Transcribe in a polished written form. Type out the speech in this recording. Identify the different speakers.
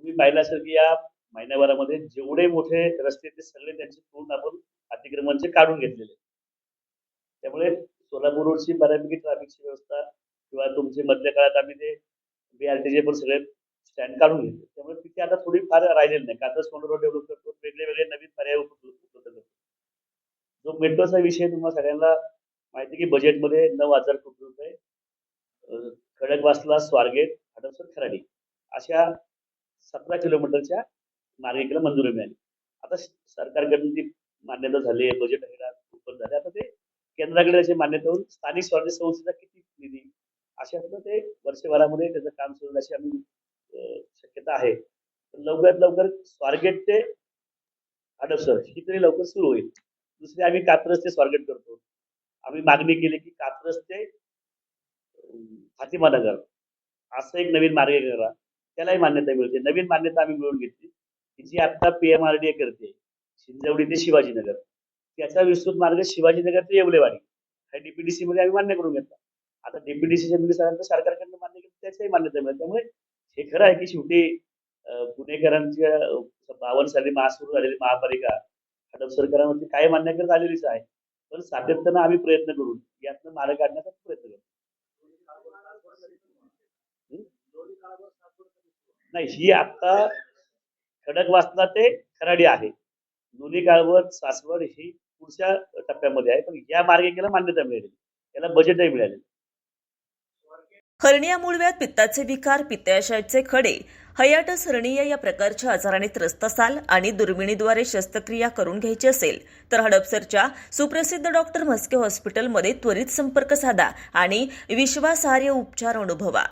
Speaker 1: तुम्ही पाहिलं असेल की या महिन्याभरामध्ये जेवढे मोठे रस्ते ते सगळे त्यांचे पूर्ण आपण अतिक्रमणचे काढून घेतलेले. त्यामुळे सोलापूर रोडची बऱ्यापैकी ट्रॅफिकची व्यवस्था किंवा तुमचे मधल्या काळात आम्ही ते BRTचे पण सगळे स्टँड काढून घेतले. त्यामुळे तिथे आता थोडी फार राहिलेली नाही. कात्रज कोंढ रोड डेव्हलप करतो, वेगळे नवीन पर्याय उपलब्ध करतो. जो मेट्रोचा विषय तुम्हाला सगळ्यांना माहिती आहे की बजेटमध्ये 9,000 कोटी रुपये खडकवासला, स्वारगेट, हडपसर, खराडी अशा 17 किलोमीटरच्या मार्गिकेला मंजुरी मिळाली. आता सरकारकडून ती मान्यता झाली आहे, बजेट ओपन झाले. आता ते केंद्राकडे त्याची मान्यता होऊन स्थानिक स्वराज्य संस्थेचा किती निधी अशातलं ते वर्षभरामध्ये त्याचं काम सुरू होण्याची आम्ही शक्यता आहे. लवकरात लवकर स्वारगेट ते हडपसर ही तरी लवकर सुरू होईल. दुसरी आम्ही कात्रज ते स्वारगेट करतो. आम्ही मागणी केली की कात्रज ते फातिमानगर असं एक नवीन मार्ग करा. त्यालाही मान्यता मिळते. नवीन मान्यता आम्ही मिळवून घेतली की जी आता PMRDA करते शिंदवडी ते शिवाजीनगर. त्याचा विस्तृत मार्ग शिवाजीनगर ते येवलेवाडी हा DPDC मध्ये आम्ही मान्य करून घेतला. आता DPDCच्या निधीसारांचं सरकारकडनं मान्य केलं त्याच्याही मान्यता मिळाली. त्यामुळे हे खरं आहे की शेवटी पुणेकरांच्या 52 साली सुरू झालेली महापालिका हडपसरकरांवरती काय मान्य करत आलेलीच आहे. पण सातत्यानं आम्ही प्रयत्न करून यातनं मार्ग काढण्याचा प्रयत्न करतो. नाही, ही आता खडकवासला ते खराडी आहे. दोन्ही काळवत सासवड ही पुढच्या टप्प्यामध्ये आहे. पण या मार्गिकेला मान्यता मिळाली, त्याला बजेटही मिळाले.
Speaker 2: हर्निया मूळव्याध, पित्ताचे विकार, पित्ताशयाचे खडे, हायटिस हर्निया या प्रकारच्या आजाराने त्रस्त असाल आणि दुर्बिणीद्वारे शस्त्रक्रिया करून घ्यायची असेल तर हडपसरच्या सुप्रसिद्ध डॉक्टर म्हस्के हॉस्पिटलमध्ये त्वरित संपर्क साधा आणि विश्वासार्ह उपचार अनुभवा.